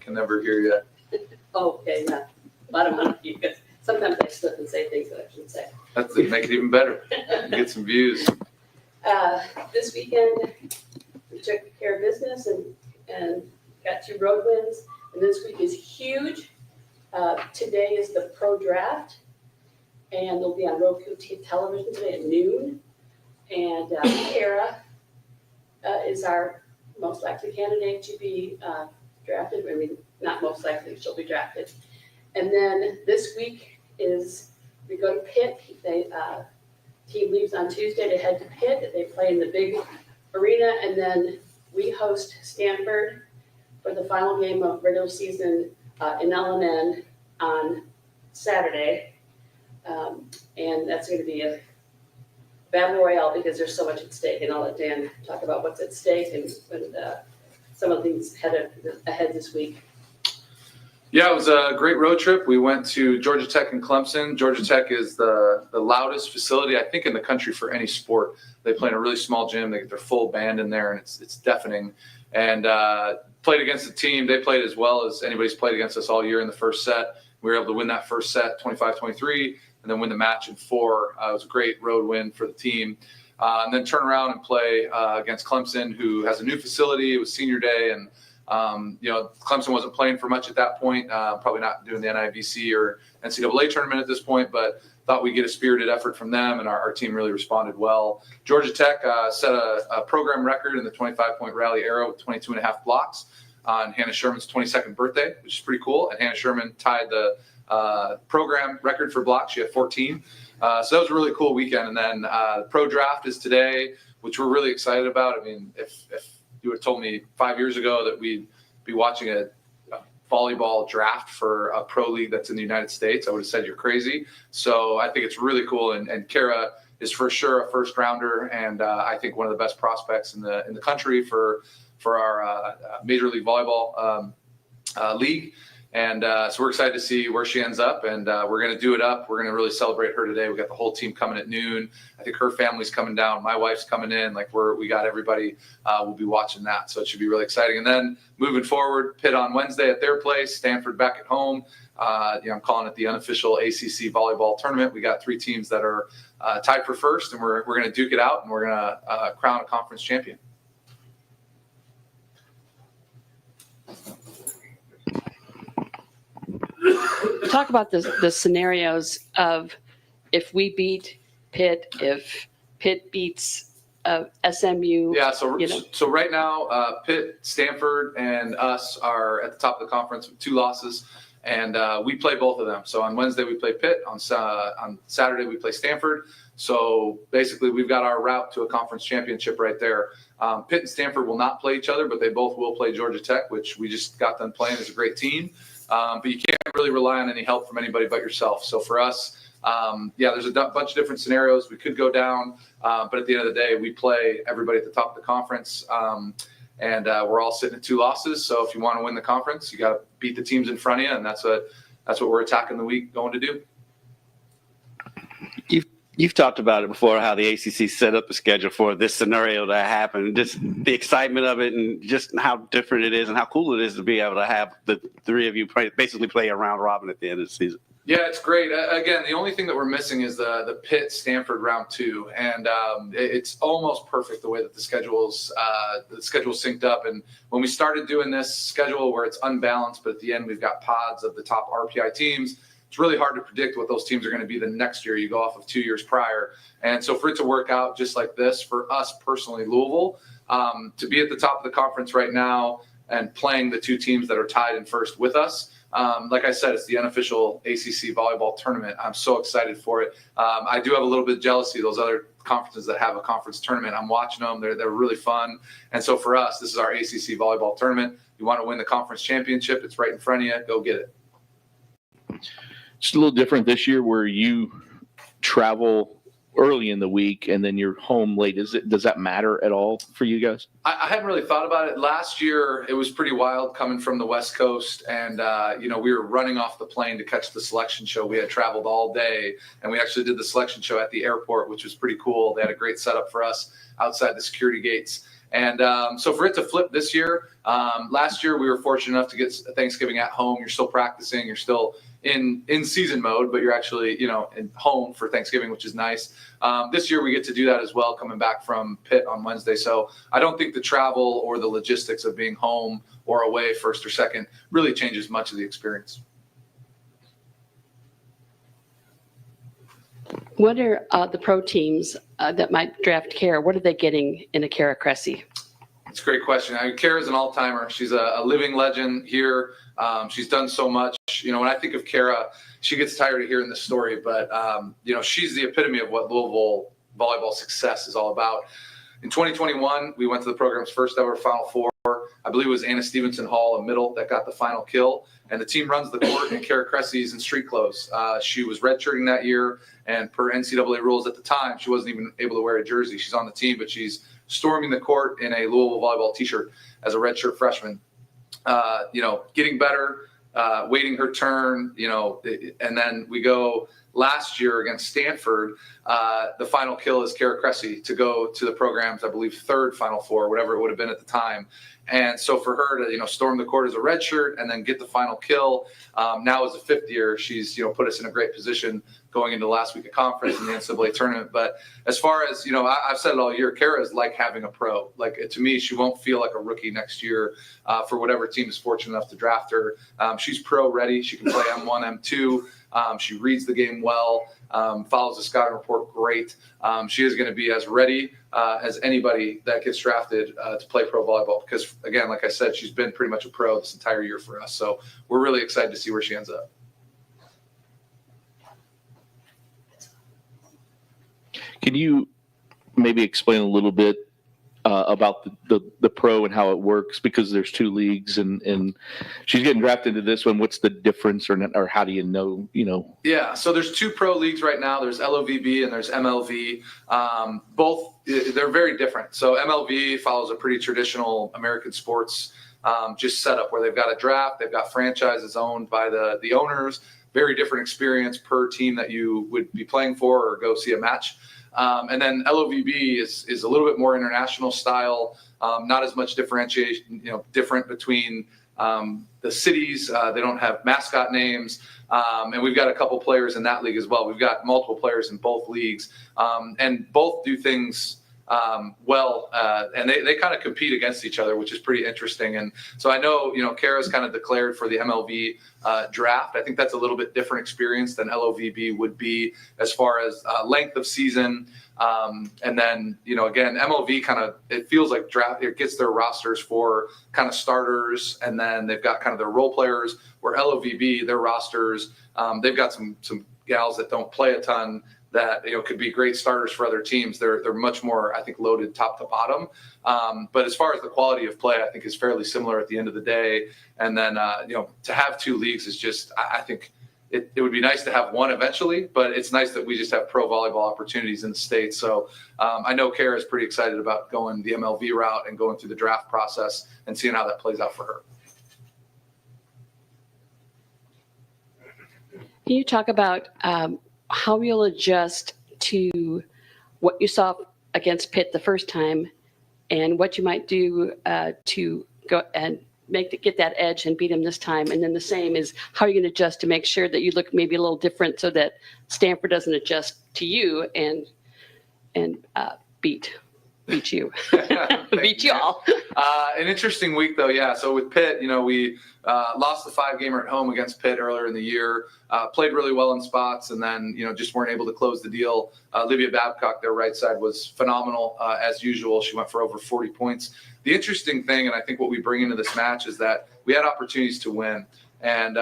can never hear you. Oh, okay, yeah. Bottom of you, because sometimes I slip and say things that I shouldn't say. That's it, make it even better. You get some views. This weekend, we took care of business and got 2 road wins. And this week is huge. Today is the pro draft, and they'll be on Roku television today at noon. And Kara is our most likely candidate to be drafted. I mean, not most likely, she'll be drafted. And then this week is we go to Pitt. Team leaves on Tuesday to head to Pitt. They play in the big arena, and then we host Stanford for the final game of regular season in LNN on Saturday. And that's going to be a battle royale because there's so much at stake. And I'll let Dan talk about what's at stake and some of the things ahead this week. Yeah, it was a great road trip. We went to Georgia Tech and Clemson. Georgia Tech is the loudest facility, I think, in the country for any sport. They play in a really small gym. They get their full band in there, and it's deafening. And played against the team. They played as well as anybody's played against us all year in the first set. We were able to win that first set 25-23 and then win the match in 4. It was a great road win for the team. And then turn around and play against Clemson, who has a new facility. It was senior day, and Clemson wasn't playing for much at that point, probably not doing the NIVC or NCAA tournament at this point, but thought we'd get a spirited effort from them, and our team really responded well. Georgia Tech set a program record in the 25-point rally era with 22.5 blocks on Hannah Sherman's 22nd birthday, which is pretty cool. And Hannah Sherman tied the program record for blocks. She had 14. So that was a really cool weekend. And then the pro draft is today, which we're really excited about. I mean, if you would have told me 5 years ago that we'd be watching a volleyball draft for a pro league that's in the United States, I would have said you're crazy. So I think it's really cool. And Kara is for sure a first rounder, and I think one of the best prospects in the country for our Major League Volleyball league. And so we're excited to see where she ends up, and we're going to do it up. We're going to really celebrate her today. We got the whole team coming at noon. I think her family's coming down. My wife's coming in. Like we got everybody. We'll be watching that, so it should be really exciting. And then moving forward, Pitt on Wednesday at their place, Stanford back at home. I'm calling it the unofficial ACC volleyball tournament. We got 3 teams that are tied for first, and we're going to duke it out, and we're going to crown a conference champion. Talk about the scenarios of if we beat Pitt, if Pitt beats SMU. Yeah, so right now, Pitt, Stanford, and us are at the top of the conference with 2 losses, and we play both of them. So on Wednesday we play Pitt, on Saturday we play Stanford. So basically we've got our route to a conference championship right there. Pitt and Stanford will not play each other, but they both will play Georgia Tech, which we just got done playing. It's a great team. But you can't really rely on any help from anybody but yourself. So for us, there's a bunch of different scenarios. We could go down, but at the end of the day, we play everybody at the top of the conference, and we're all sitting at 2 losses. So if you want to win the conference, you got to beat the teams in front of you, and that's what we're attacking the week going to do. You've talked about it before, how the ACC set up a schedule for this scenario to happen, just the excitement of it and just how different it is and how cool it is to be able to have the 3 of you basically play a round robin at the end of the season. Yeah, it's great. Again, the only thing that we're missing is the Pitt-Stanford round 2, and it's almost perfect the way that the schedule's synced up. And when we started doing this schedule where it's unbalanced, but at the end we've got pods of the top RPI teams, it's really hard to predict what those teams are going to be the next year. You go off of 2 years prior. And so for it to work out just like this, for us personally, Louisville, to be at the top of the conference right now and playing the 2 teams that are tied in first with us, like I said, it's the unofficial ACC volleyball tournament. I'm so excited for it. I do have a little bit of jealousy of those other conferences that have a conference tournament. I'm watching them. They're really fun. And so for us, this is our ACC volleyball tournament. You want to win the conference championship, it's right in front of you. Go get it. It's a little different this year where you travel early in the week and then you're home late. Does that matter at all for you guys? I hadn't really thought about it. Last year, it was pretty wild coming from the West Coast. And, we were running off the plane to catch the selection show. We had traveled all day, and we actually did the selection show at the airport, which was pretty cool. They had a great setup for us outside the security gates. And so for it to flip this year, last year we were fortunate enough to get Thanksgiving at home. You're still practicing, you're still in season mode, but you're actually, in home for Thanksgiving, which is nice. This year we get to do that as well, coming back from Pitt on Wednesday. So I don't think the travel or the logistics of being home or away first or second really changes much of the experience. What are the pro teams that might draft Kara? What are they getting in a Kara Cressy? It's a great question. Kara's an all-timer. She's a living legend here. She's done so much. When I think of Kara, she gets tired of hearing this story, but she's the epitome of what Louisville volleyball success is all about. In 2021, we went to the program's first ever Final Four. I believe it was Anna Stevenson Hall, a middle, that got the final kill. And the team runs the court, and Kara Cressy's in street clothes. She was redshirting that year, and per NCAA rules at the time, she wasn't even able to wear a jersey. She's on the team, but she's storming the court in a Louisville volleyball T-shirt as a redshirt freshman. Getting better, waiting her turn, and then we go last year against Stanford. The final kill is Kara Cressy to go to the program's, I believe, third Final Four, whatever it would have been at the time. And so for her to, storm the court as a redshirt and then get the final kill, now as a fifth year, she's, put us in a great position going into last week of conference in the NCAA tournament. But as far as, I've said it all year, Kara is like having a pro. Like, to me, she won't feel like a rookie next year for whatever team is fortunate enough to draft her. She's pro ready. She can play M1, M2. She reads the game well, follows the scouting report great. She is going to be as ready as anybody that gets drafted to play pro volleyball because, again, like I said, she's been pretty much a pro this entire year for us. So we're really excited to see where she ends up. Can you maybe explain a little bit about the pro and how it works? Because there's two leagues and she's getting drafted into this one. What's the difference or how do you know? Yeah, so there's two pro leagues right now. There's LOVB and there's MLV. Both, they're very different. So MLV follows a pretty traditional American sports just setup where they've got a draft, they've got franchises owned by the owners, very different experience per team that you would be playing for or go see a match. And then LOVB is a little bit more international style, not as much differentiation, different between the cities. They don't have mascot names. And we've got a couple players in that league as well. We've got multiple players in both leagues, and both do things well, and they kind of compete against each other, which is pretty interesting. And so I know, Kara's kind of declared for the MLV draft. I think that's a little bit different experience than LOVB would be as far as length of season. And then, again, MLV it feels like draft, it gets their rosters for kind of starters, and then they've got kind of their role players, where LOVB, their rosters, they've got some gals that don't play a ton that could be great starters for other teams. They're much more, I think, loaded top to bottom. But as far as the quality of play, I think is fairly similar at the end of the day. And then to have two leagues is just, I think it would be nice to have one eventually, but it's nice that we just have pro volleyball opportunities in the States. So I know Kara is pretty excited about going the MLV route and going through the draft process and seeing how that plays out for her. Can you talk about how you'll adjust to what you saw against Pitt the first time and what you might do to go and get that edge and beat them this time? And then the same is how you're going to adjust to make sure that you look maybe a little different so that Stanford doesn't adjust to you and beat you. Beat you all. An interesting week, though. Yeah. So with Pitt, we lost the 5-gamer at home against Pitt earlier in the year. Played really well in spots, and then just weren't able to close the deal. Olivia Babcock, their right side, was phenomenal as usual. She went for over 40 points. The interesting thing, and I think what we bring into this match, is that we had opportunities to win, and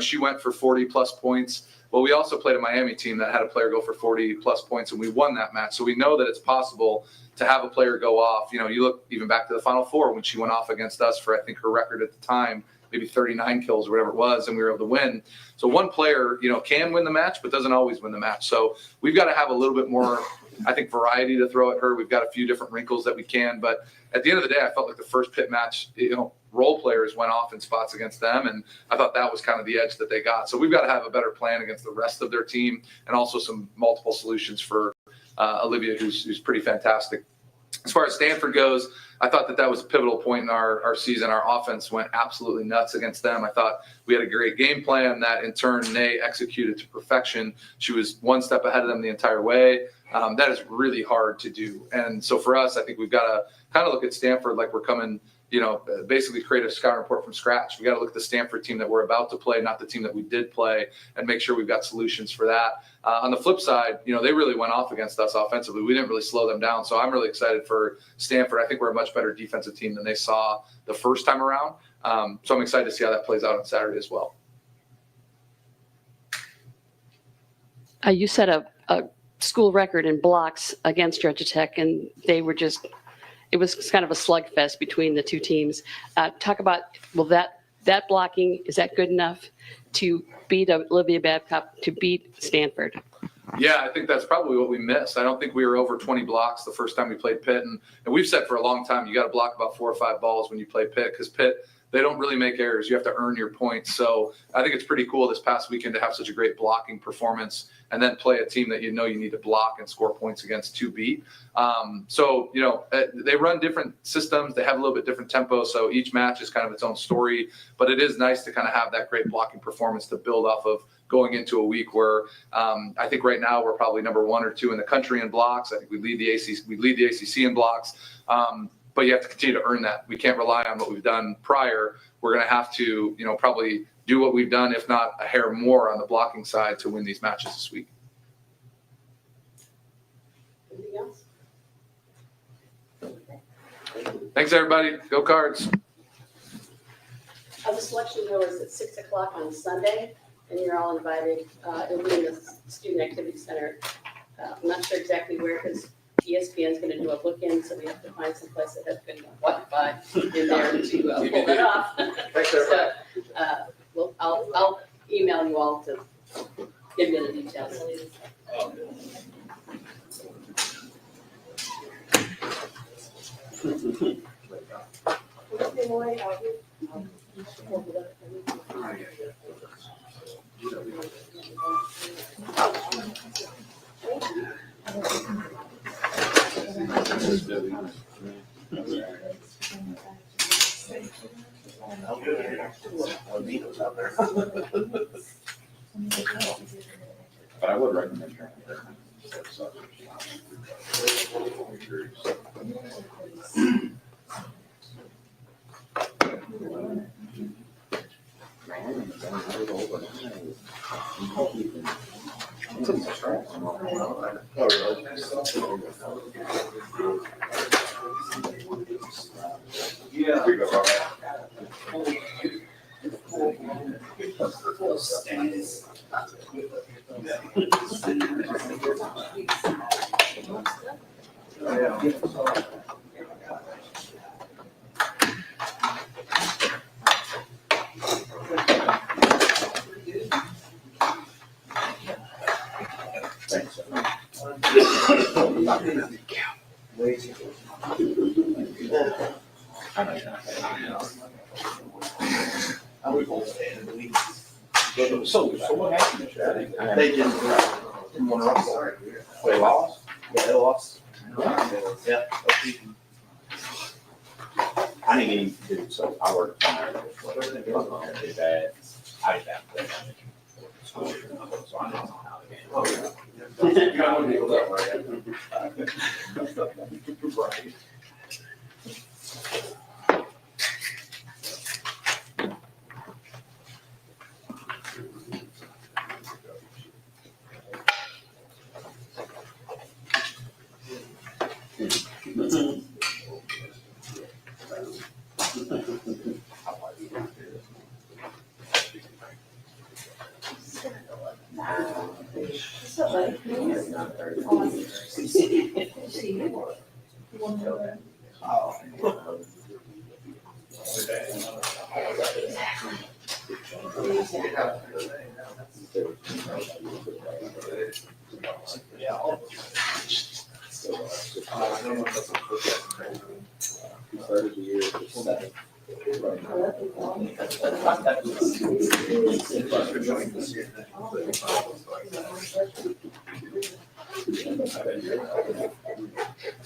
she went for 40 plus points. Well, we also played a Miami team that had a player go for 40 plus points, and we won that match. So we know that it's possible to have a player go off. You look even back to the Final Four when she went off against us for, I think, her record at the time, maybe 39 kills or whatever it was, and we were able to win. So one player, can win the match, but doesn't always win the match. So we've got to have a little bit more, I think, variety to throw at her. We've got a few different wrinkles that we can. But at the end of the day, I felt like the first Pitt match, role players went off in spots against them, and I thought that was kind of the edge that they got. So we've got to have a better plan against the rest of their team, and also some multiple solutions for Olivia, who's pretty fantastic. As far as Stanford goes, I thought that was a pivotal point in our season. Our offense went absolutely nuts against them. I thought we had a great game plan that in turn Nay executed to perfection. She was one step ahead of them the entire way. That is really hard to do. And so for us, I think we've got to kind of look at Stanford like we're coming, basically create a scouting report from scratch. We got to look at the Stanford team that we're about to play, not the team that we did play, and make sure we've got solutions for that. On the flip side, they really went off against us offensively. We didn't really slow them down. So I'm really excited for Stanford. I think we're a much better defensive team than they saw the first time around. So I'm excited to see how that plays out on Saturday as well. You set a school record in blocks against Georgia Tech, and it was kind of a slugfest between the two teams. Talk about, that blocking, is that good enough to beat Olivia Babcock, to beat Stanford? Yeah, I think that's probably what we missed. I don't think we were over 20 blocks the first time we played Pitt. And we've said for a long time, you got to block about 4 or 5 balls when you play Pitt, because Pitt, they don't really make errors. You have to earn your points. So I think it's pretty cool this past weekend to have such a great blocking performance and then play a team that you need to block and score points against to beat. They run different systems. They have a little bit different tempo. So each match is kind of its own story. But it is nice to kind of have that great blocking performance to build off of going into a week where I think right now we're probably number 1 or 2 in the country in blocks. I think we lead the ACC in blocks. But you have to continue to earn that. We can't rely on what we've done prior. We're going to have to, probably do what we've done, if not a hair more on the blocking side to win these matches this week. Anything else? Thanks, everybody. Go Cards. The selection though is at 6 o'clock on Sunday, and you're all invited. It'll be in the Student Activity Center. I'm not sure exactly where, because ESPN's going to do a look-in, so we have to find some place that has good Wi-Fi in there to pull that off. Thanks, everybody. So, I'll email you all to give you the details. But I would recommend trying to. Yeah. Thanks. So what happened? They didn't want to run for it. They lost? Yeah, they lost. Yeah. I didn't even do, so I worked on there. They bad. I did that. So I don't know how the game. You got one deal that way. Right.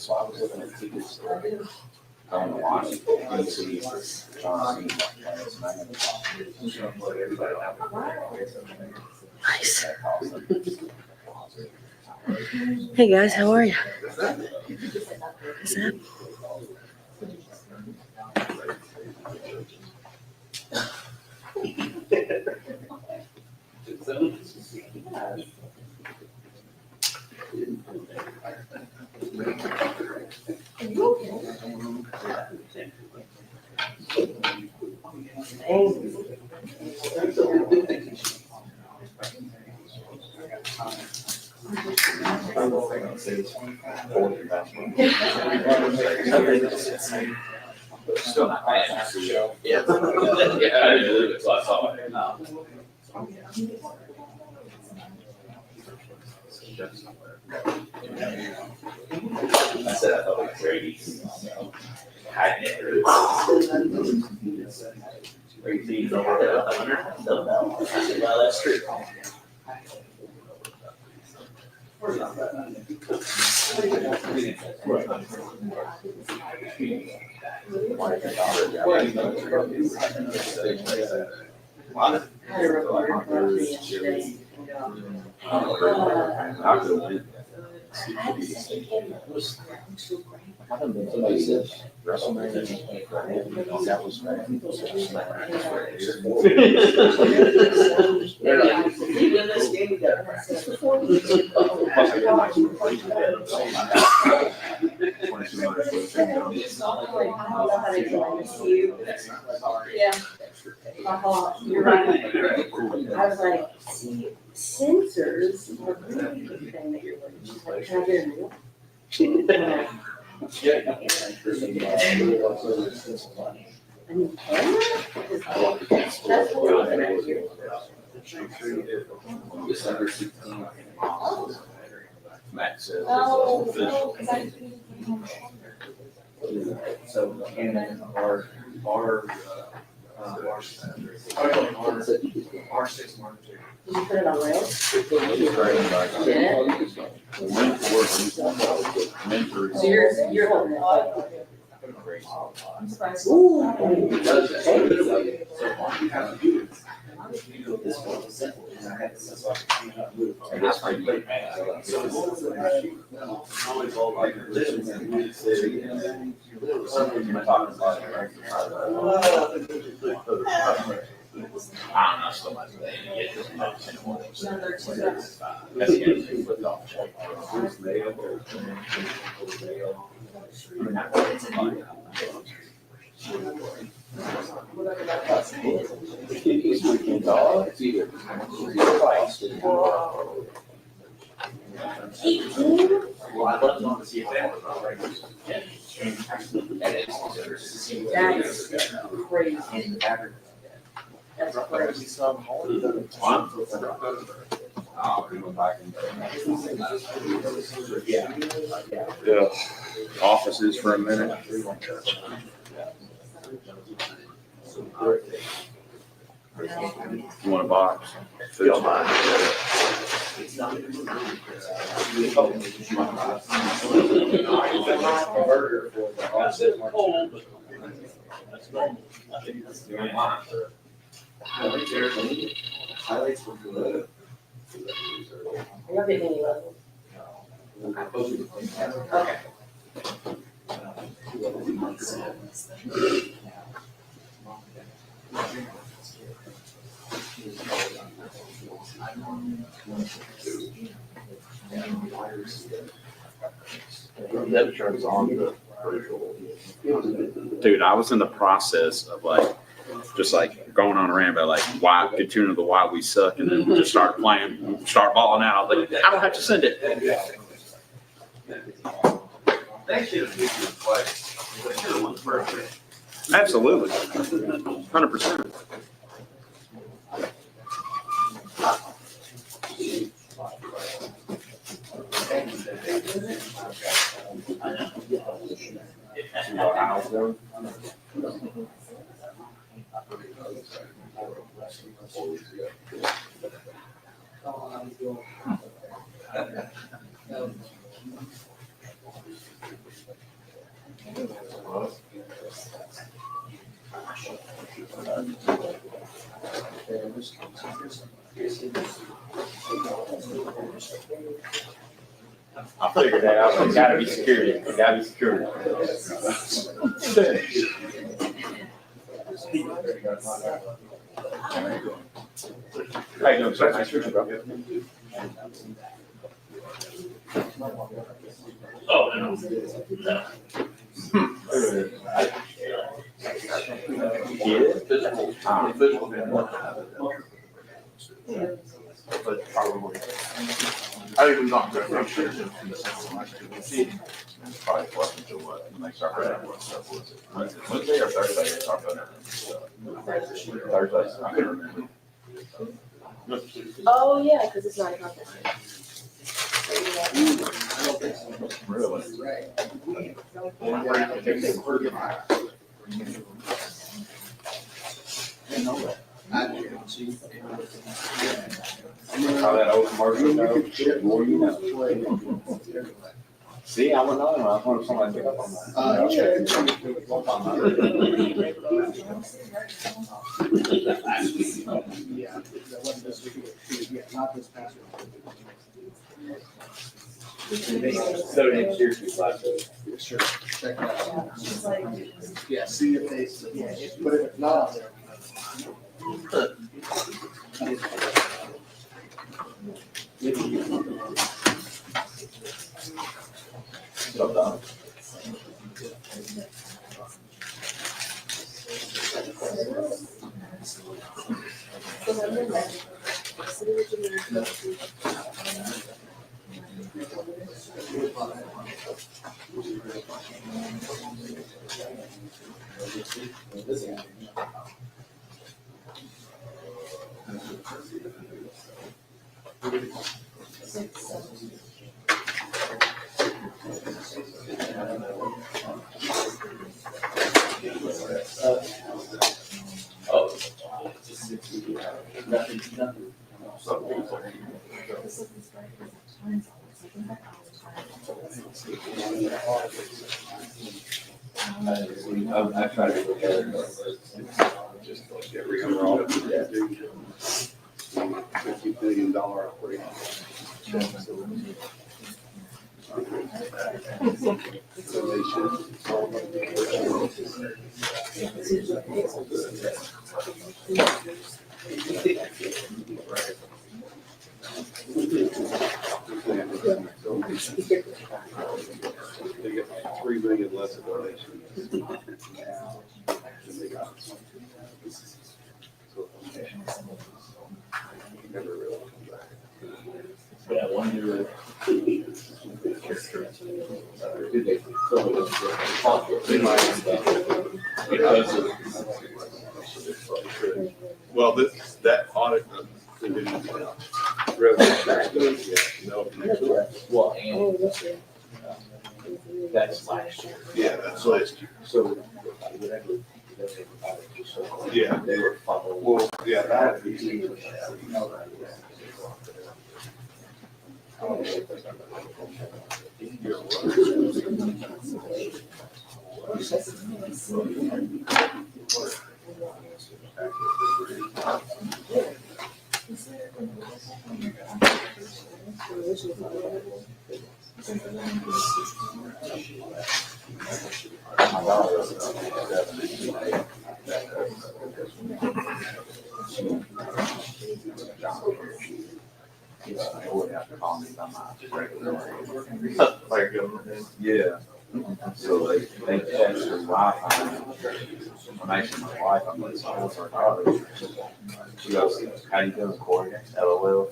So I was looking at tickets for going to Washington, DC, John C. Nice. Hey guys, how are you? What's up? Still not bad. Yeah. Yeah, I didn't believe it, so I saw it. I said I thought it was very easy. I never. I said, well, that's true. Yeah. You're right. I was like, see, sensors are really good thing that you're looking. She's like, can I get a meal? I mean, camera? That's what we're looking at here. December 16th. Matt says. So, and our R6 Mark II. Did you put it on rails? So you're holding it. I'm surprised. Ooh. I don't know, so much. Get this much in the morning. That's the end of the football. Well, I'd love to know to see if that was all right. That's crazy. That's crazy. Yeah, offices for a minute. You want a box? Highlights were good. Are you getting any levels? Okay. Dude, I was in the process of just going on a rant about why, get tuned to the why we suck, and then just start playing, start balling out. I was like, I don't have to send it. Absolutely. 100%. I figured that out. It gotta be security. It gotta be security. How you doing, sir? Nice to meet you, bro. Oh, no. But probably. I think we've gone through. I'm sure. Probably wasn't until what, when they start writing what stuff was it? Wednesday or Thursday they talked about it. Thursday, I couldn't remember. Oh, yeah, because it's not a contest. Really? How that old commercial goes, the more you know. See, I went on, I was wondering if somebody pick up on that. Yeah, that wasn't this week, yeah, not this past week. So next year's be like. Sure, check it out. Yeah, see if they, but if it's not there. So done. I tried to look at it, just like every overall. $50 billion operation. They get 3 million less of donations. Never really come back. Yeah, one year. Well, that audit. Well, and that's last year. Yeah, that's last year. So. Yeah. They were following. Well, yeah, that. Yeah. So they changed their Wi-Fi information. My wife, I'm like, so what's our daughter? She goes, how you doing, Corey? LOL.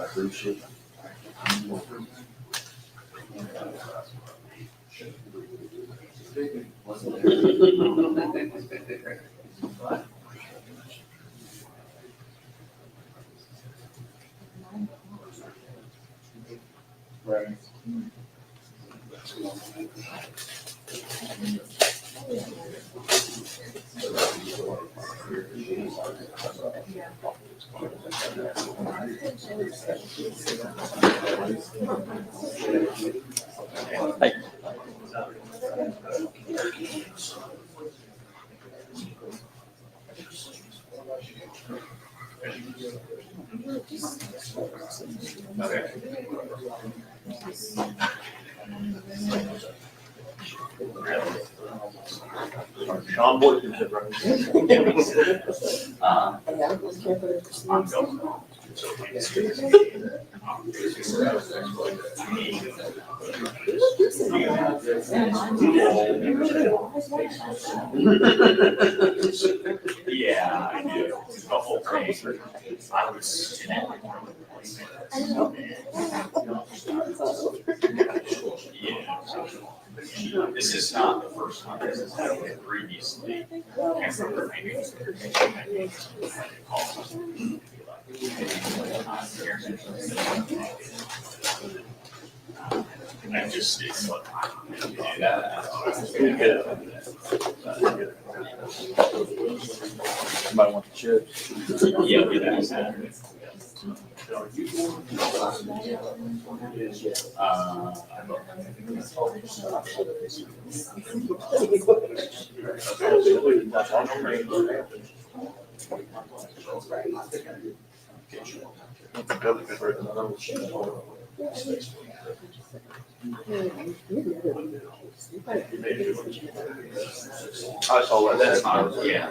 Cruise ship. Right. Sean Boyd can sit right I'm going. Yeah, I do. The whole thing. I was. Yeah. This is not the first time this has happened previously. I just, it's like, Somebody want the chips? yeah, we do that. I saw that. That's not, yeah.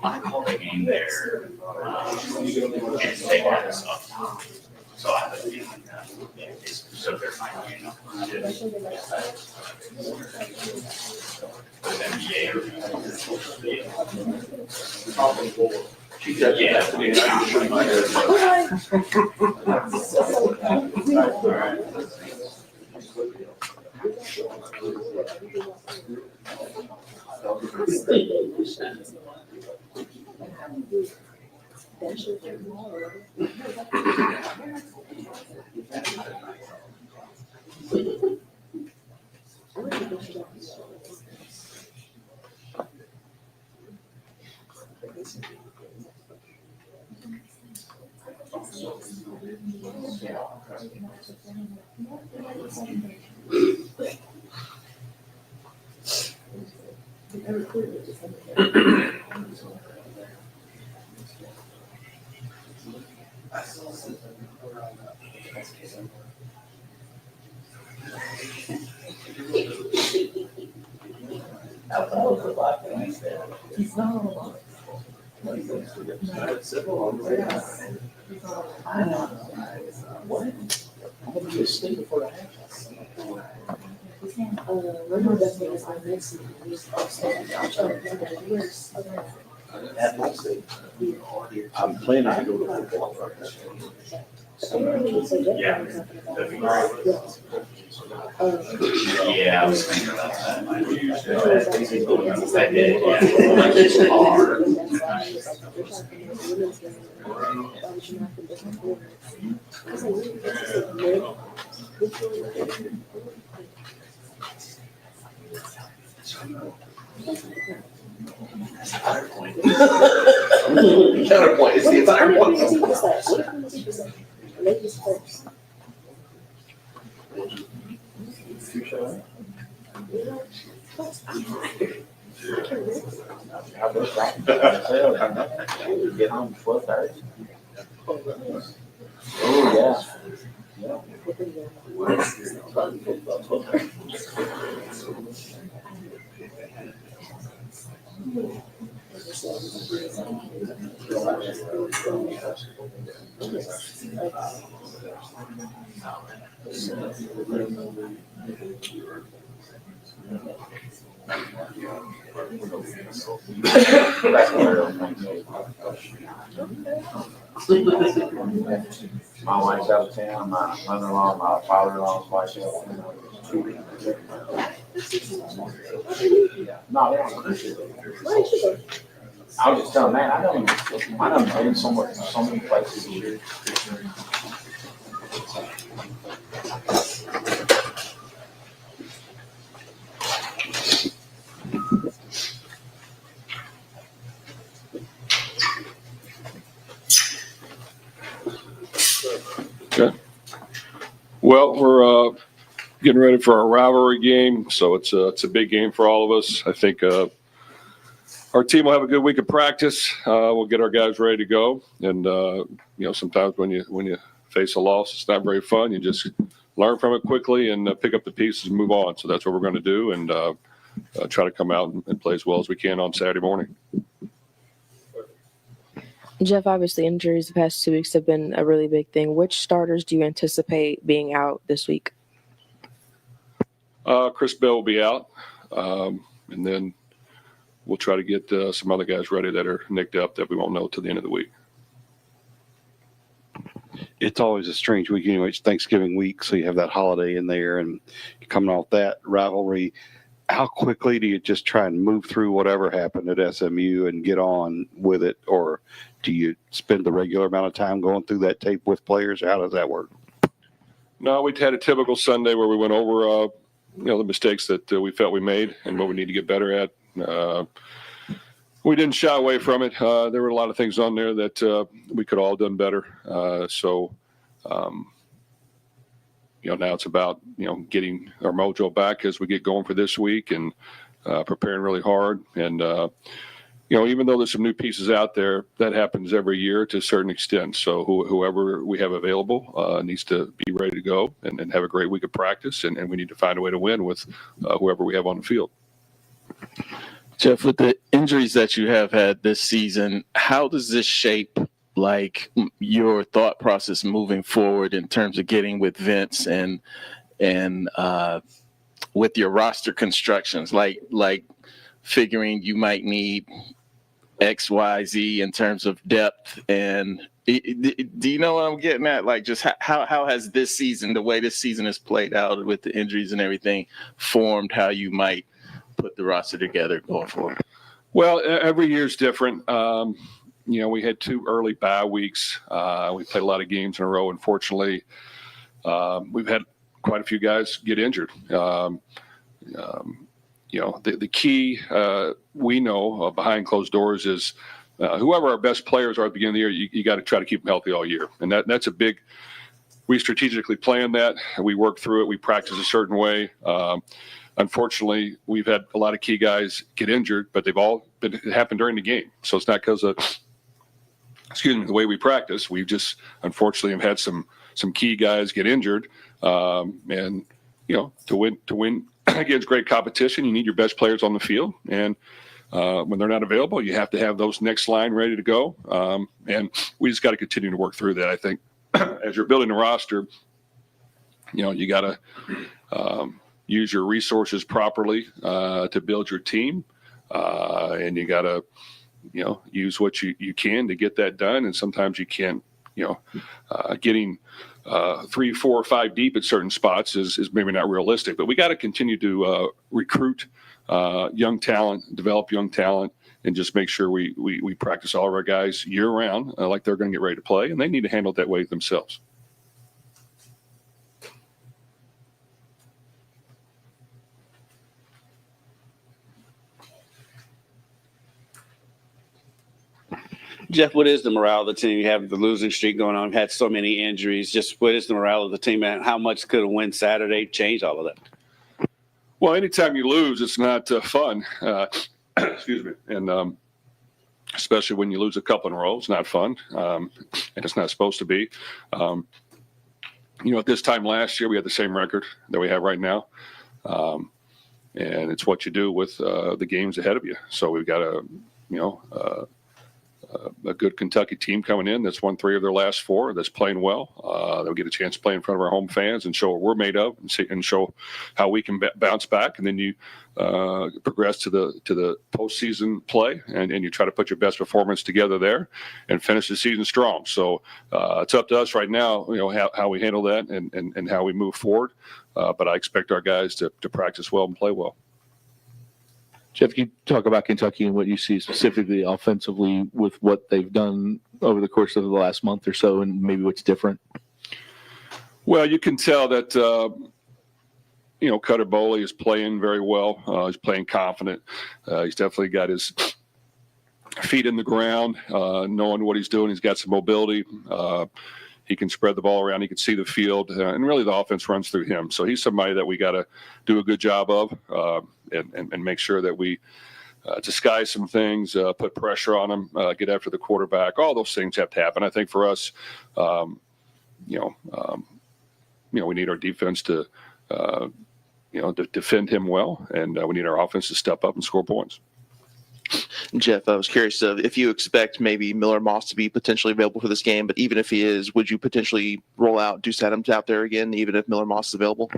I called the game there, and they had us up top. So I have a feeling that, so they're not, I'm planning to go to football. yeah. Yeah, I was thinking about that. I did, yeah. Like it's hard. Counterpoint, it's the entire point. Get home 12:30. Oh, My wife's out of town, my mother-in-law, my father-in-law's wife's out of town. No, they're on cruise. I was just telling, man, I done been so many places here. Well, we're getting ready for our rivalry game, so it's a big game for all of us. I think our team will have a good week of practice. We'll get our guys ready to go, and sometimes when you face a loss, it's not very fun. You just learn from it quickly and pick up the pieces and move on. So that's what we're going to do, and try to come out and play as well as we can on Saturday morning. Jeff, obviously injuries the past 2 weeks have been a really big thing. Which starters do you anticipate being out this week? Chris Bell will be out, and then we'll try to get some other guys ready that are nicked up that we won't know till the end of the week. It's always a strange week anyway. It's Thanksgiving week, so you have that holiday in there, and you're coming off that rivalry. How quickly do you just try and move through whatever happened at SMU and get on with it, or do you spend the regular amount of time going through that tape with players? How does that work? No, we had a typical Sunday where we went over the mistakes that we felt we made and what we need to get better at. We didn't shy away from it. There were a lot of things on there that we could all done better. Now it's about, getting our mojo back as we get going for this week and preparing really hard. And, even though there's some new pieces out there, that happens every year to a certain extent. So whoever we have available needs to be ready to go and have a great week of practice. And we need to find a way to win with whoever we have on the field. Jeff, with the injuries that you have had this season, how does this shape your thought process moving forward in terms of getting with Vince and with your roster constructions, like figuring you might need X, Y, Z in terms of depth? And do you know what I'm getting at? Like, just how has this season, the way this season has played out with the injuries and everything, formed how you might put the roster together going forward? Well, every year is different. We had 2 early bye weeks. We played a lot of games in a row. Unfortunately, we've had quite a few guys get injured. The key we know behind closed doors is whoever our best players are at the beginning of the year, you got to try to keep them healthy all year. And that's a big – we strategically plan that. We work through it. We practice a certain way. Unfortunately, we've had a lot of key guys get injured, but it happened during the game. So it's not because of the way we practice. We've just unfortunately have had some key guys get injured. To win against great competition, you need your best players on the field. And when they're not available, you have to have those next line ready to go. And we just got to continue to work through that. I think as you're building a roster, you got to use your resources properly to build your team. And you got to, use what you can to get that done. And sometimes you can't, getting 3, 4, or 5 deep at certain spots is maybe not realistic. But we got to continue to recruit young talent, develop young talent, and just make sure we practice all of our guys year round like they're going to get ready to play. And they need to handle it that way themselves. Jeff, what is the morale of the team? You have the losing streak going on. You've had so many injuries. Just what is the morale of the team, and how much could a win Saturday change all of that? Well, anytime you lose, it's not fun. Excuse me. And especially when you lose a couple in a row, it's not fun. And it's not supposed to be. At this time last year, we had the same record that we have right now. And it's what you do with the games ahead of you. So we've got a good Kentucky team coming in that's won 3 of their last 4, that's playing well. They'll get a chance to play in front of our home fans and show what we're made of and show how we can bounce back. And then you progress to the postseason play and you try to put your best performance together there and finish the season strong. So it's up to us right now, how we handle that and how we move forward. But I expect our guys to practice well and play well. Jeff, can you talk about Kentucky and what you see specifically offensively with what they've done over the course of the last month or so and maybe what's different? Well, you can tell that, Cutter Boley is playing very well. He's playing confident. He's definitely got his feet in the ground, knowing what he's doing. He's got some mobility. He can spread the ball around. He can see the field, and really the offense runs through him. So he's somebody that we got to do a good job of and make sure that we disguise some things, put pressure on him, get after the quarterback. All those things have to happen. I think for us, we need our defense to defend him well, and we need our offense to step up and score points. Jeff, I was curious if you expect maybe Miller Moss to be potentially available for this game, but even if he is, would you potentially roll out Deuce Adams out there again, even if Miller Moss is available?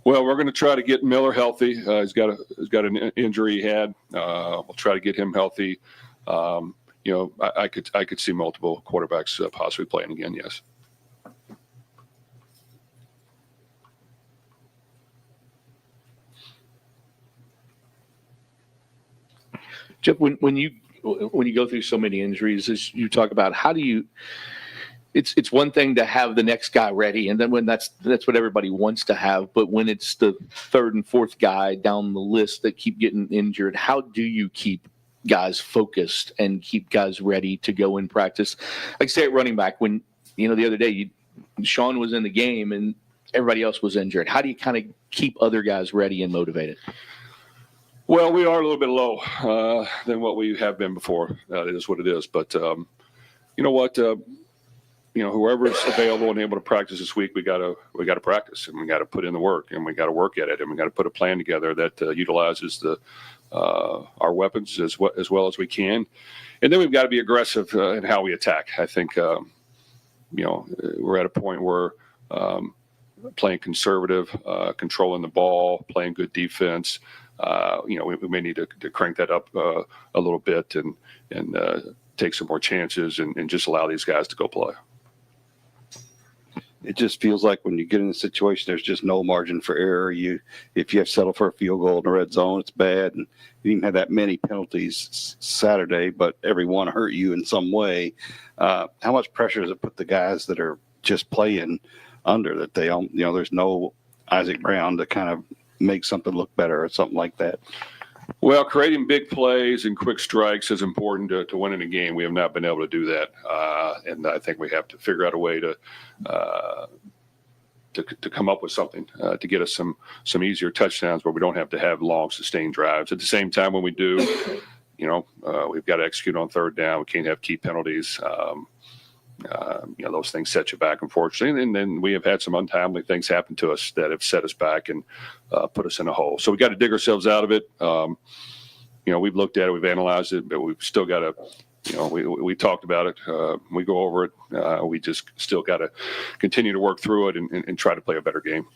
Well, we're going to try to get Miller healthy. He's got an injury he had. We'll try to get him healthy. I could see multiple quarterbacks possibly playing again. Yes. Jeff, when you go through so many injuries, as you talk about, how do you? It's one thing to have the next guy ready, and then when that's what everybody wants to have. But when it's the third and fourth guy down the list that keep getting injured, how do you keep guys focused and keep guys ready to go in practice? Like say at running back, when the other day Sean was in the game and everybody else was injured. How do you kind of keep other guys ready and motivated? Well, we are a little bit low than what we have been before. It is what it is. But you know what? Whoever's available and able to practice this week, we got to practice, and we got to put in the work, and we got to work at it, and we got to put a plan together that utilizes our weapons as well as we can. And then we've got to be aggressive in how we attack. I think we're at a point where playing conservative, controlling the ball, playing good defense. We may need to crank that up a little bit and take some more chances and just allow these guys to go play. It just feels like when you get in a situation, there's just no margin for error. If you have to settle for a field goal in the red zone, it's bad. And you didn't have that many penalties Saturday, but every one hurt you in some way. How much pressure does it put the guys that are just playing under that there's no Isaac Brown to kind of make something look better or something like that? Well, creating big plays and quick strikes is important to winning a game. We have not been able to do that, and I think we have to figure out a way to come up with something to get us some easier touchdowns where we don't have to have long, sustained drives. At the same time, when we do, we've got to execute on third down. We can't have key penalties. Those things set you back, unfortunately. And then we have had some untimely things happen to us that have set us back and put us in a hole. So we got to dig ourselves out of it. We've looked at it, we've analyzed it, but we've still got to, we talked about it. We go over it. We just still got to continue to work through it and try to play a better game.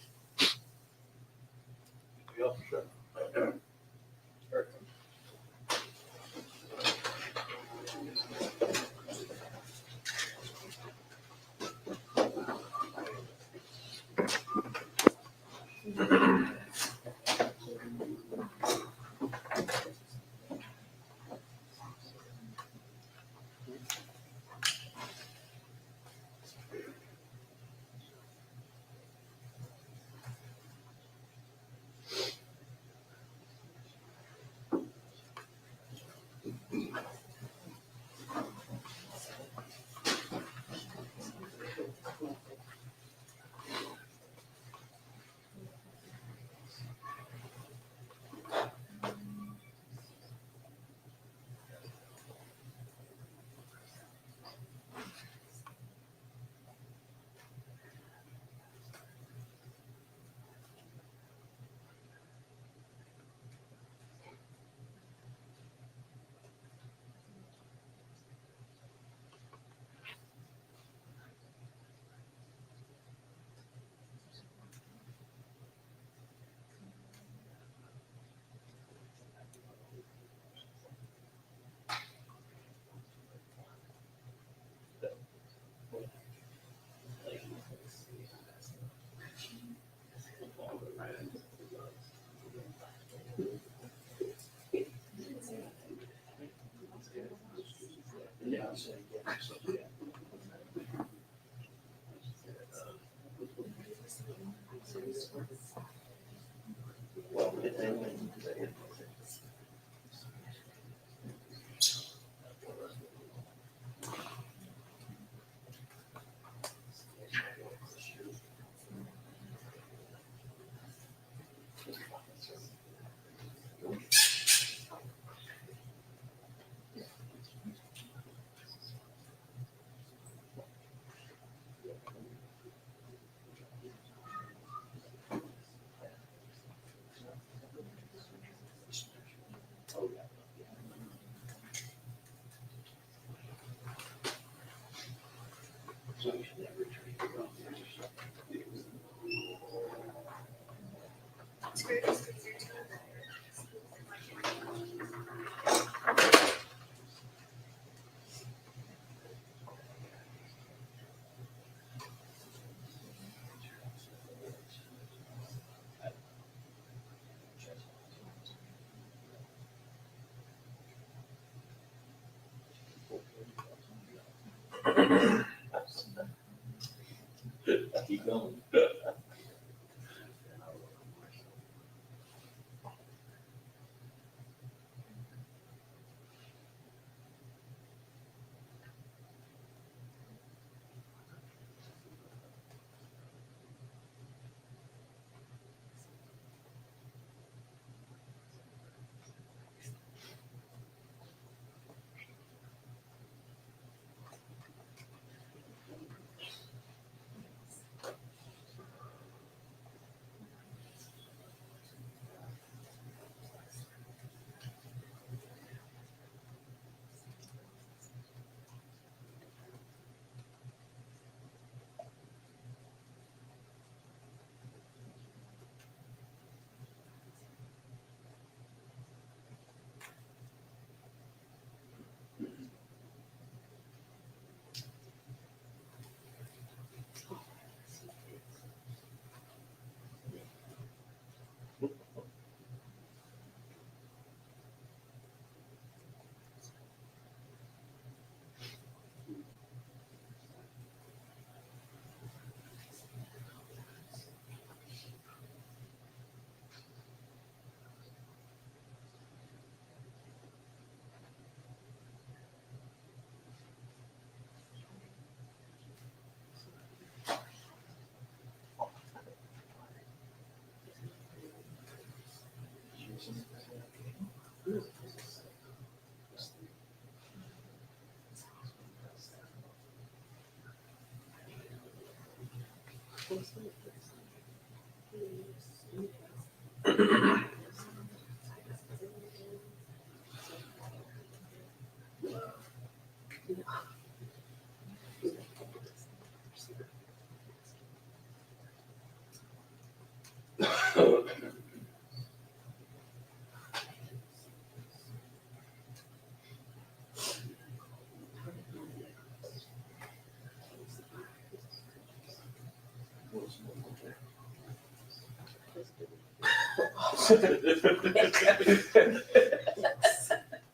Keep going.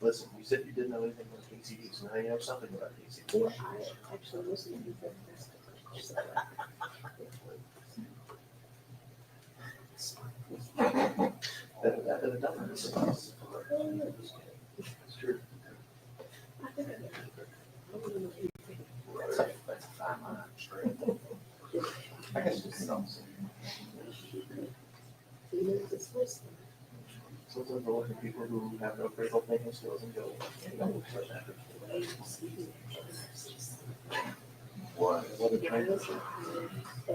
Listen, you said you didn't know anything about KCD, so now you know something about KCD. Well, I actually listened to you. That doesn't. It's true. That's a fine line, straight. I guess it's something. Sometimes I look at people who have no critical thinking skills and go, what a train.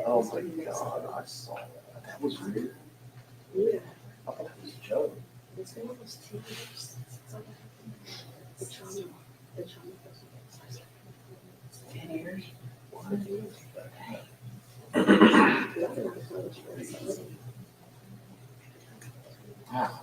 Oh my God, I saw that. That was weird. Yeah. I thought it was a joke. It's been almost 2 years since the trauma. 10 years? Wow.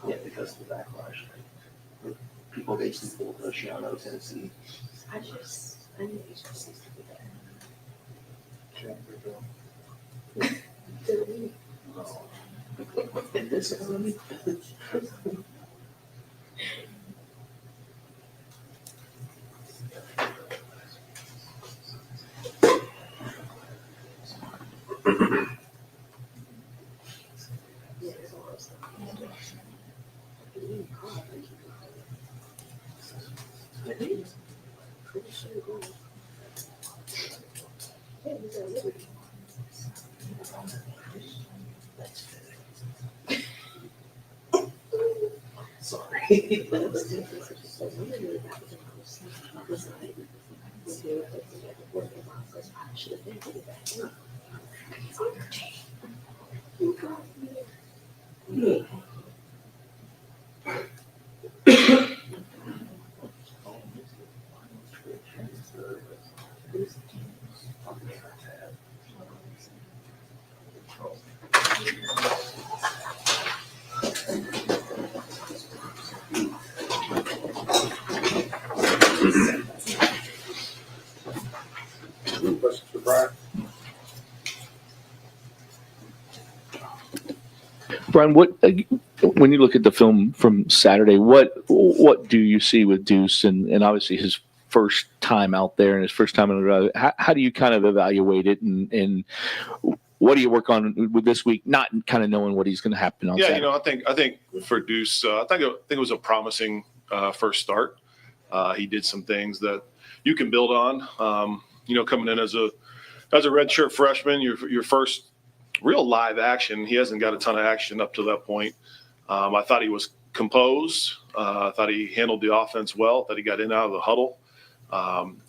Yeah, because of the backlash. People basically pulled the Shiano, Tennessee. I knew it was supposed to be there. In this economy? Pretty sure it was. Yeah, it was at Liberty. Any questions for Brian? Brian, when you look at the film from Saturday, what do you see with Deuce and obviously his first time out there and his first time in a row? How do you kind of evaluate it and what do you work on with this week, not kind of knowing what he's going to happen on Yeah, Saturday? I think for Deuce, I think it was a promising first start. He did some things that you can build on. Coming in as a redshirt freshman, your first real live action. He hasn't got a ton of action up to that point. I thought he was composed. I thought he handled the offense well. That he got in and out of the huddle.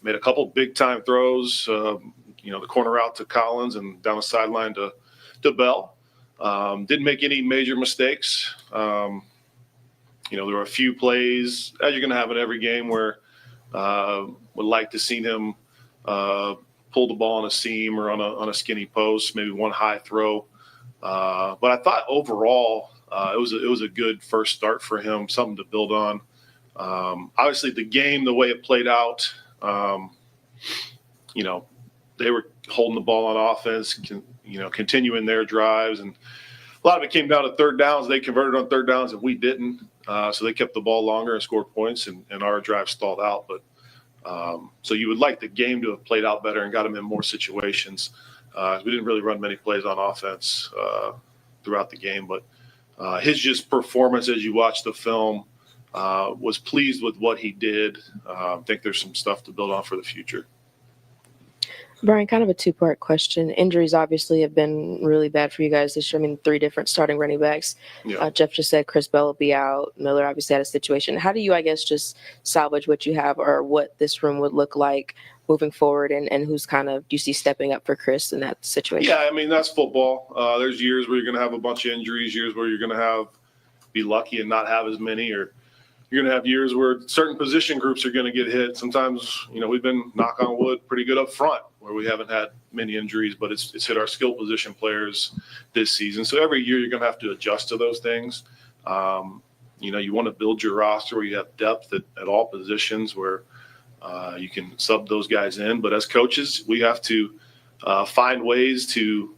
Made a couple big time throws. The corner out to Collins and down the sideline to Bell. Didn't make any major mistakes. There were a few plays, as you're going to have in every game, where would like to see him pull the ball on a seam or on a skinny post, maybe one high throw. But I thought overall it was a good first start for him, something to build on. Obviously, the game, the way it played out, they were holding the ball on offense, continuing their drives. And a lot of it came down to third downs. They converted on third downs and we didn't. So they kept the ball longer and scored points, and our drive stalled out. But so you would like the game to have played out better and got them in more situations. We didn't really run many plays on offense throughout the game. But his just performance as you watch the film, was pleased with what he did. I think there's some stuff to build on for the future. Brian, kind of a two-part question. Injuries obviously have been really bad for you guys this year. I mean, 3 different starting running backs. Yeah. Jeff just said Chris Bell will be out. Miller obviously had a situation. How do you, I guess, just salvage what you have or what this room would look like moving forward, and who's kind of, do you see stepping up for Chris in that situation? Yeah, I mean, that's football. There's years where you're going to have a bunch of injuries, years where you're going to be lucky and not have as many, or you're going to have years where certain position groups are going to get hit. Sometimes, we've been, knock on wood, pretty good up front where we haven't had many injuries, but it's hit our skill position players this season. So every year you're going to have to adjust to those things. You want to build your roster where you have depth at all positions where you can sub those guys in. But as coaches, we have to find ways to,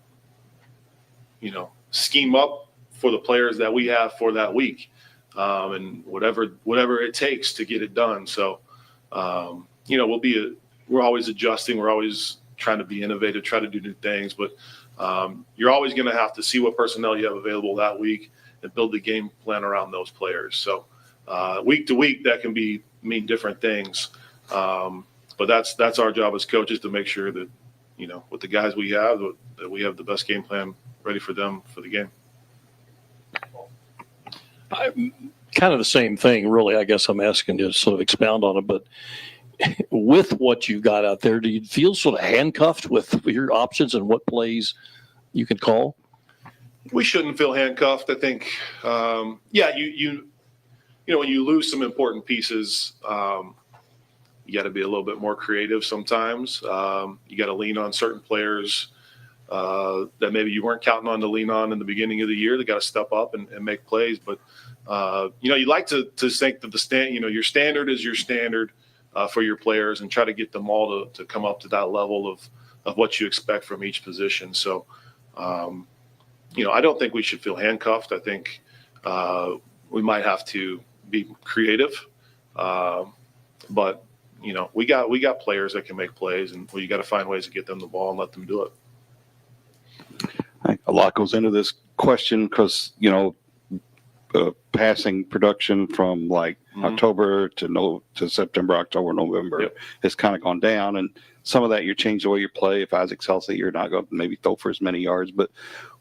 scheme up for the players that we have for that week. And whatever it takes to get it done. So, we're always adjusting. We're always trying to be innovative, try to do new things, but you're always going to have to see what personnel you have available that week and build the game plan around those players. So, week to week, that can mean different things. But that's our job as coaches to make sure that, with the guys we have, that we have the best game plan ready for them for the game. Kind of the same thing, really. I guess I'm asking you to sort of expound on it, but with what you got out there, do you feel sort of handcuffed with your options and what plays you can call? We shouldn't feel handcuffed. I think, when you lose some important pieces, you got to be a little bit more creative sometimes. You got to lean on certain players that maybe you weren't counting on to lean on in the beginning of the year. They got to step up and make plays. But, you like to think that your standard is your standard for your players and try to get them all to come up to that level of what you expect from each position. So, I don't think we should feel handcuffed. I think we might have to be creative. But, we got players that can make plays, and you got to find ways to get them the ball and let them do it. A lot goes into this question because, passing production from like October to September, October, November. Yep. Has kind of gone down, and some of that you change the way you play. If Isaac's healthy, you're not going to maybe throw for as many yards. But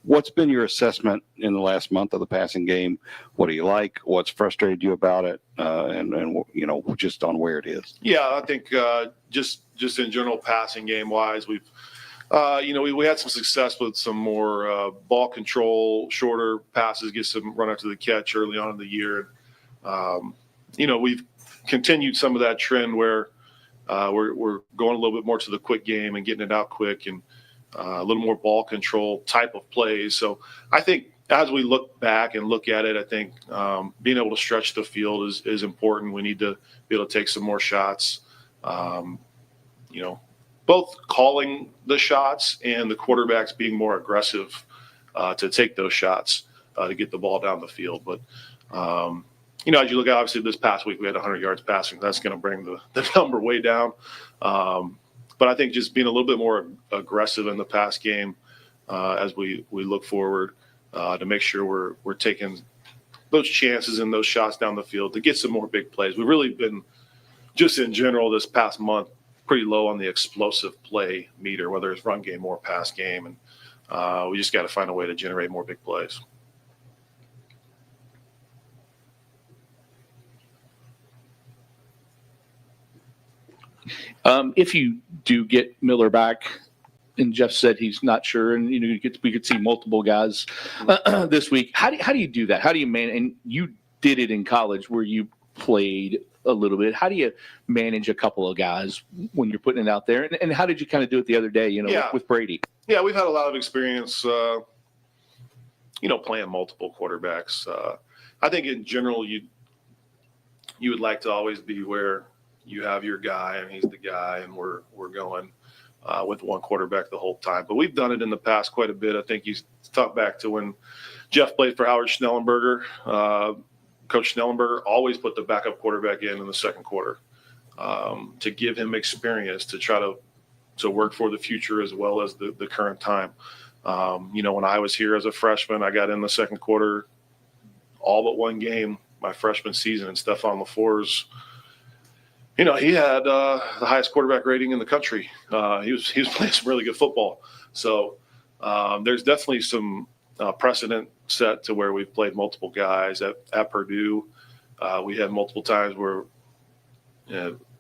what's been your assessment in the last month of the passing game? What do you like? What's frustrated you about it? And just on where it is. Yeah, I think just in general passing game wise, we've we had some success with some more ball control, shorter passes, get some run after the catch early on in the year. We've continued some of that trend where we're going a little bit more to the quick game and getting it out quick and a little more ball control type of plays. So I think as we look back and look at it, I think being able to stretch the field is important. We need to be able to take some more shots. Both calling the shots and the quarterbacks being more aggressive to take those shots to get the ball down the field. But, as you look at, obviously, this past week we had 100 yards passing. That's going to bring the number way down. But I think just being a little bit more aggressive in the pass game as we look forward to make sure we're taking those chances and those shots down the field to get some more big plays. We've really been, just in general, this past month, pretty low on the explosive play meter, whether it's run game or pass game. And we just got to find a way to generate more big plays. If you do get Miller back, and Jeff said he's not sure, and we could see multiple guys this week. How do you do that? How do you manage? And you did it in college where you played a little bit. How do you manage a couple of guys when you're putting it out there? And how did you kind of do it the other day, with Brady? Yeah, we've had a lot of experience, playing multiple quarterbacks. I think in general, you would like to always be where you have your guy and he's the guy and we're going with one quarterback the whole time. But we've done it in the past quite a bit. I think you talk back to when Jeff played for Howard Schnellenberger. Coach Schnellenberger always put the backup quarterback in the second quarter to give him experience to try to work for the future as well as the current time. When I was here as a freshman, I got in the second quarter all but one game my freshman season, and Stephon LaFour's, he had the highest quarterback rating in the country. He was playing some really good football. So there's definitely some precedent set to where we've played multiple guys at Purdue. We had multiple times where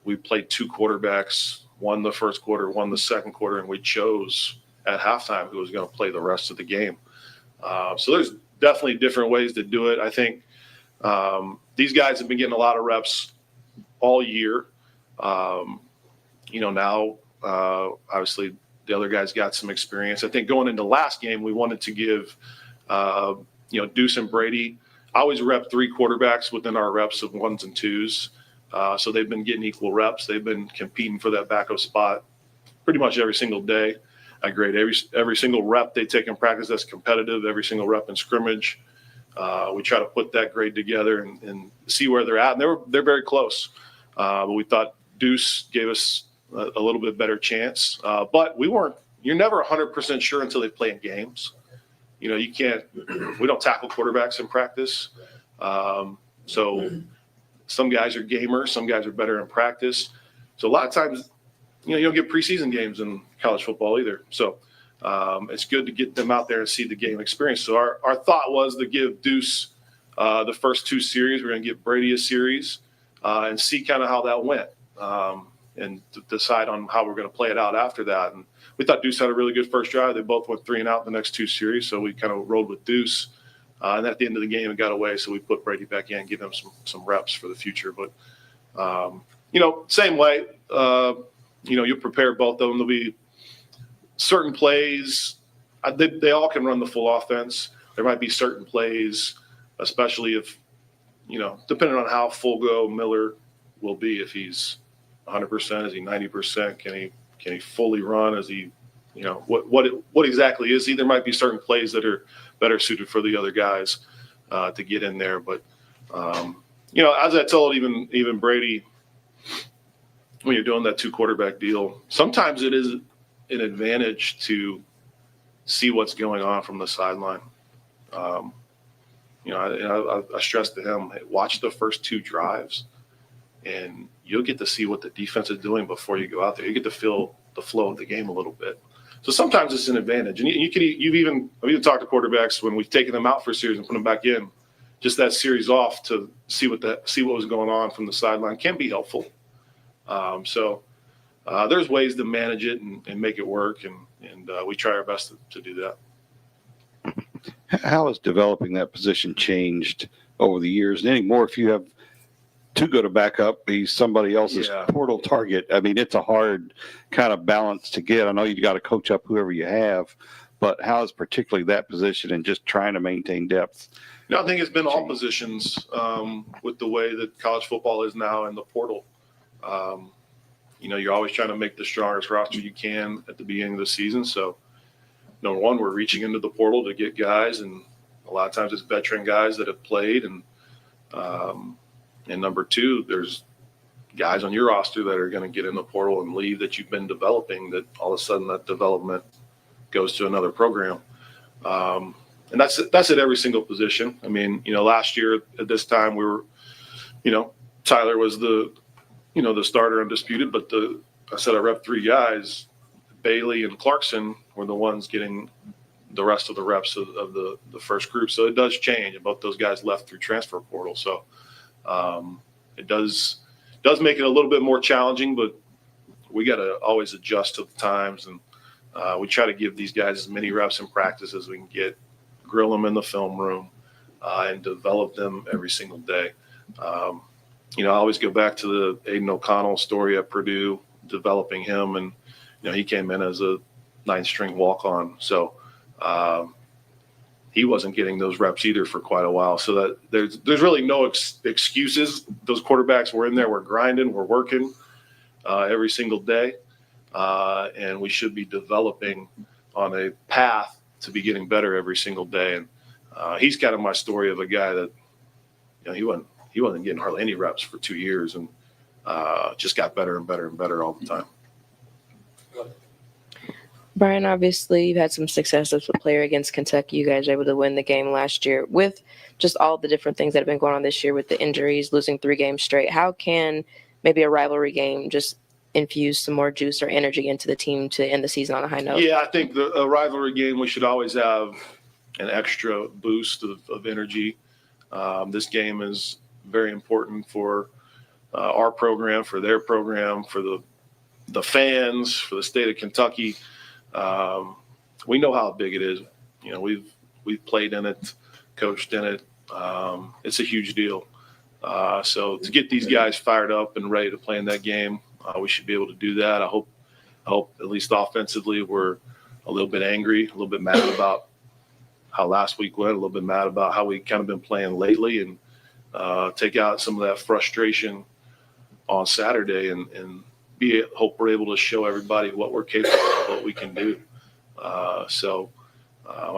we played two quarterbacks, one the first quarter, one the second quarter, and we chose at halftime who was going to play the rest of the game. So there's definitely different ways to do it. I think these guys have been getting a lot of reps all year. Now obviously the other guys got some experience. I think going into last game, we wanted to give Deuce and Brady. I always rep three quarterbacks within our reps of ones and twos. So they've been getting equal reps. They've been competing for that backup spot pretty much every single day. I grade every single rep they take in practice that's competitive, every single rep in scrimmage. We try to put that grade together and see where they're at. And they're very close. But we thought Deuce gave us a little bit better chance. But you're never 100% sure until they play in games. We don't tackle quarterbacks in practice. So some guys are gamers, some guys are better in practice. So a lot of times, you don't get preseason games in college football either. So it's good to get them out there and see the game experience. So our thought was to give Deuce the first two series. We're going to give Brady a series and see kind of how that went and decide on how we're going to play it out after that. And we thought Deuce had a really good first drive. They both went 3 and out the next two series. So we kind of rolled with Deuce. And at the end of the game, it got away. So we put Brady back in, give him some reps for the future. But, same way, you prepare both of them. There'll be certain plays. They all can run the full offense. There might be certain plays, especially if, depending on how full go Miller will be, if he's 100%, is he 90%? Can he fully run? Is he, what exactly is he? There might be certain plays that are better suited for the other guys to get in there. But, as I told even Brady, when you're doing that 2 quarterback deal, sometimes it is an advantage to see what's going on from the sideline. I stressed to him, hey, watch the first 2 drives, and you'll get to see what the defense is doing before you go out there. You get to feel the flow of the game a little bit. So sometimes it's an advantage. And I've even talked to quarterbacks when we've taken them out for a series and put them back in. Just that series off to see what was going on from the sideline can be helpful. There's ways to manage it and make it work, and we try our best to do that. How has developing that position changed over the years? And anymore, if you have too good a backup, he's somebody else's portal target. I mean, it's a hard kind of balance to get. I know you got to coach up whoever you have, but how is particularly that position and just trying to maintain depth? No, I think it's been all positions with the way that college football is now in the portal. You're always trying to make the strongest roster you can at the beginning of the season. So, number one, we're reaching into the portal to get guys, and a lot of times it's veteran guys that have played. And number two, there's guys on your roster that are going to get in the portal and leave that you've been developing, that all of a sudden that development goes to another program. And that's at every single position. I mean, last year at this time we were, Tyler was the starter undisputed, but I said I rep 3 guys. Bailey and Clarkson were the ones getting the rest of the reps of the first group. So it does change, and both those guys left through transfer portal. So it does make it a little bit more challenging, but we got to always adjust to the times, and we try to give these guys as many reps in practice as we can get, grill them in the film room, and develop them every single day. I always go back to the Aiden O'Connell story at Purdue, developing him, and he came in as a 9th-string walk-on, so he wasn't getting those reps either for quite a while. So that there's really no excuses. Those quarterbacks were in there, we're grinding, we're working every single day, and we should be developing on a path to be getting better every single day. And he's kind of my story of a guy that he wasn't getting hardly any reps for 2 years, and just got better and better and better all the time. Brian, obviously you've had some success as a player against Kentucky. You guys were able to win the game last year. With just all the different things that have been going on this year with the injuries, losing 3 games straight, how can maybe a rivalry game just infuse some more juice or energy into the team to end the season on a high note? Yeah, I think a rivalry game, we should always have an extra boost of energy. This game is very important for our program, for their program, for the fans, for the state of Kentucky. We know how big it is. We've played in it, coached in it. It's a huge deal. So to get these guys fired up and ready to play in that game, we should be able to do that. I hope at least offensively we're a little bit angry, a little bit mad about how last week went, a little bit mad about how we kind of been playing lately, and take out some of that frustration on Saturday and hope we're able to show everybody what we're capable of, what we can do. I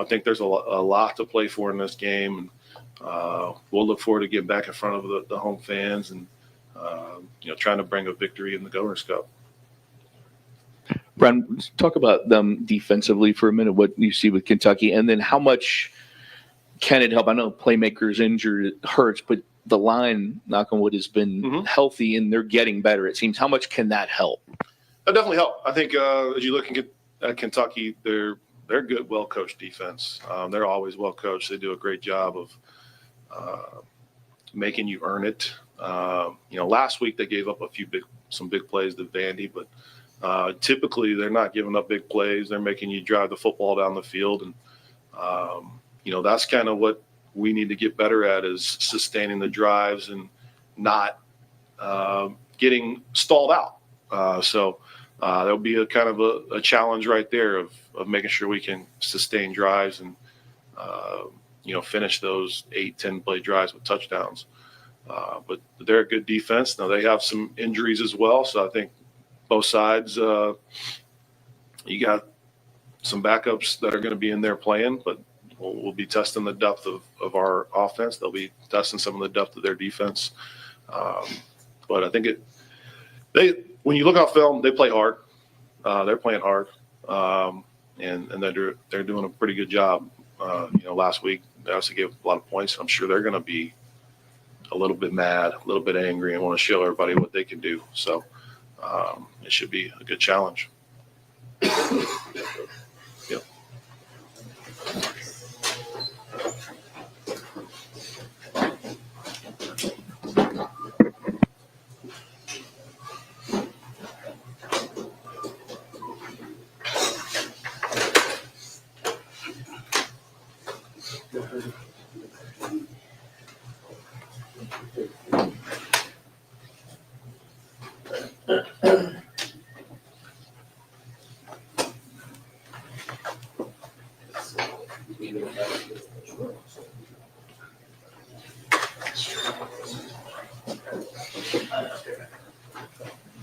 think there's a lot to play for in this game, and we'll look forward to getting back in front of the home fans and trying to bring a victory in the Governor's Cup. Brian, let's talk about them defensively for a minute, what you see with Kentucky, and then how much can it help? I know playmakers injured, it hurts, but the line, knock on wood, has been healthy and they're getting better, it seems. How much can that help? That definitely help. I think as you look at Kentucky, they're good, well-coached defense. They're always well-coached. They do a great job of making you earn it. Last week they gave up some big plays to Vandy, but typically they're not giving up big plays. They're making you drive the football down the field, and that's kind of what we need to get better at, is sustaining the drives and not getting stalled out. So there'll be a kind of a challenge right there of making sure we can sustain drives and finish those 8-10 play drives with touchdowns. But they're a good defense. Now they have some injuries as well, so I think both sides, you got some backups that are going to be in there playing, but we'll be testing the depth of our offense. They'll be testing some of the depth of their defense. But I think when you look on film, they play hard. They're playing hard, and they're doing a pretty good job. Last week They also gave a lot of points. I'm sure they're going to be a little bit mad, a little bit angry, and want to show everybody what they can do. So it should be a good challenge. Yep.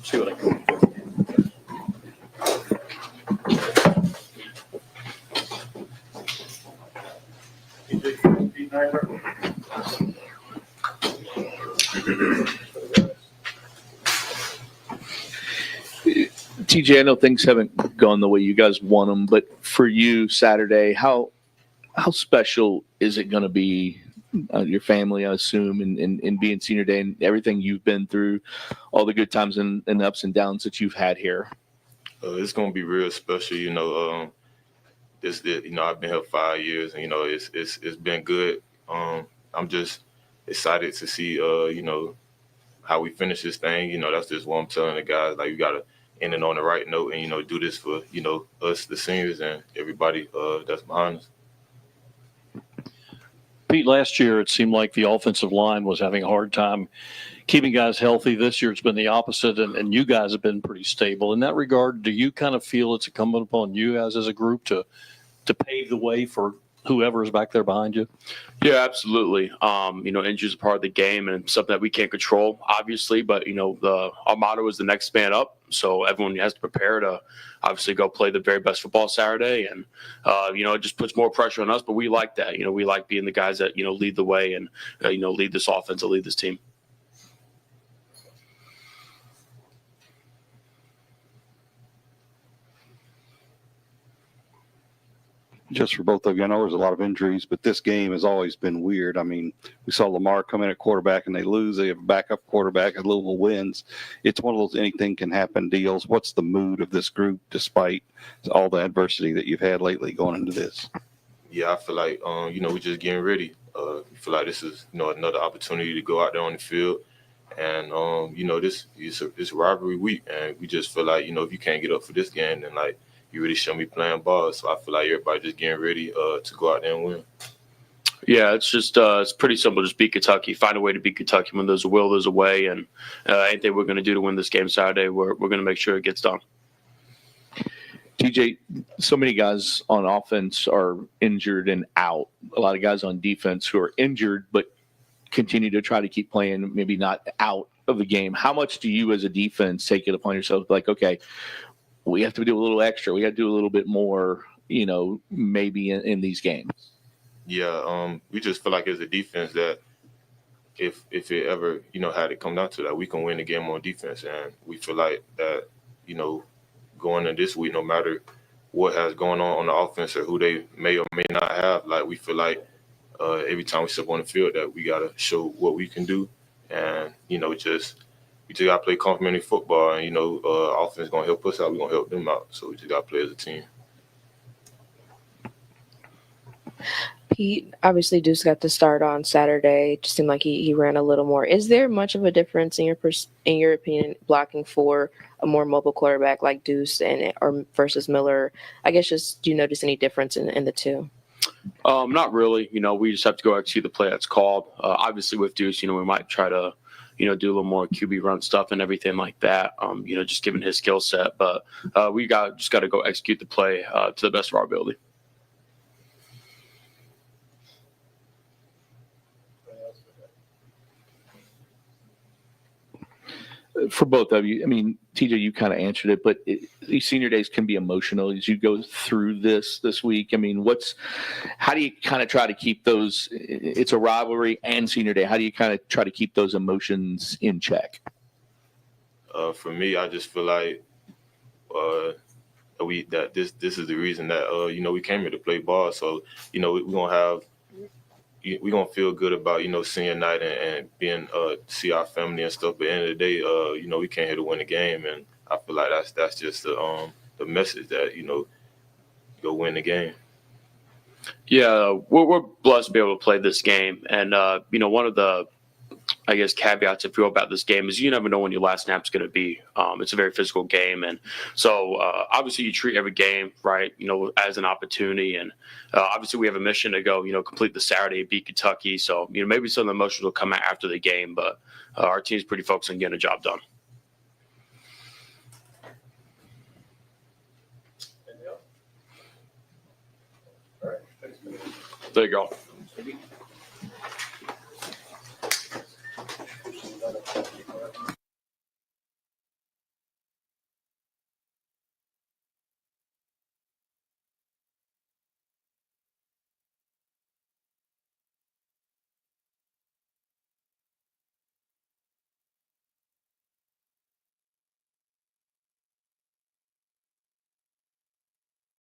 See what I can do. TJ, I know things haven't gone the way you guys want them, but for you Saturday, how special is it going to be? Your family, I assume, and being senior day and everything you've been through, all the good times and ups and downs that you've had here. It's gonna be real special, I've been here 5 years, and it's been good. I'm just excited to see, how we finish this thing. That's just what I'm telling the guys. Like, we gotta end it on the right note, and do this for us, the seniors, and everybody that's behind us. Pete, last year it seemed like the offensive line was having a hard time keeping guys healthy. This year it's been the opposite, and you guys have been pretty stable. In that regard, do you kind of feel it's incumbent upon you guys as a group to pave the way for whoever is back there behind you? Yeah, absolutely. Injuries are part of the game and something that we can't control, obviously. But, our motto is the next man up. So everyone has to prepare to obviously go play the very best football Saturday. And, it just puts more pressure on us. But we like that. We like being the guys that, lead the way and, lead this offense and lead this team. Just for both of you, I know there's a lot of injuries, but this game has always been weird. I mean, we saw Lamar come in at quarterback and they lose. They have a backup quarterback and Louisville wins. It's one of those anything can happen deals. What's the mood of this group despite all the adversity that you've had lately going into this? Yeah, I feel like, we're just getting ready. I feel like this is, another opportunity to go out there on the field. And, this is rivalry week. And we just feel like, if you can't get up for this game, then, like, you really shouldn't be playing ball. So I feel like everybody just getting ready to go out there and win. Yeah, it's just it's pretty simple. Just beat Kentucky. Find a way to beat Kentucky. When there's a will, there's a way. And anything we're going to do to win this game Saturday, we're going to make sure it gets done. TJ, so many guys on offense are injured and out. A lot of guys on defense who are injured but continue to try to keep playing, maybe not out of the game. How much do you as a defense take it upon yourself? Like, okay, we have to do a little extra. We got to do a little bit more, maybe in these games. Yeah, we just feel like as a defense that if it ever, had it come down to that, we can win the game on defense. And we feel like that, going into this week, no matter what has going on the offense or who they may or may not have, like, we feel like every time we step on the field that we got to show what we can do. And, we just got to play complementary football, and, offense going to help us out. We're going to help them out. So we just got to play as a team. Pete, obviously Deuce got the start on Saturday. It just seemed like he ran a little more. Is there much of a difference in your opinion blocking for a more mobile quarterback like Deuce or versus Miller? I guess just do you notice any difference in the two? Not really. We just have to go out and see the play that's called. Obviously with Deuce, we might try to do a little more QB run stuff and everything like that, just given his skill set. But we just got to go execute the play to the best of our ability. For both of you, I mean, TJ, you kind of answered it, but these senior days can be emotional as you go through this week. I mean, how do you kind of try to keep those? It's a rivalry and senior day. How do you kind of try to keep those emotions in check? For me, I just feel like this is the reason that we came here to play ball. So we're gonna have we gonna feel good about, you know, senior night and being see our family and stuff. But at the end of the day, you know, we came here to win the game, and I feel like that's just the message that, you know, go win the game. Yeah, we're blessed to be able to play this game. And, you know, one of the, I guess, caveats, if you will, about this game is you never know when your last snap's going to be. It's a very physical game. And so obviously you treat every game, right, you know, as an opportunity. And obviously we have a mission to go, you know, complete the Saturday, beat Kentucky. So, you know, maybe some of the emotions will come out after the game, but our team's pretty focused on getting a job done. There you go.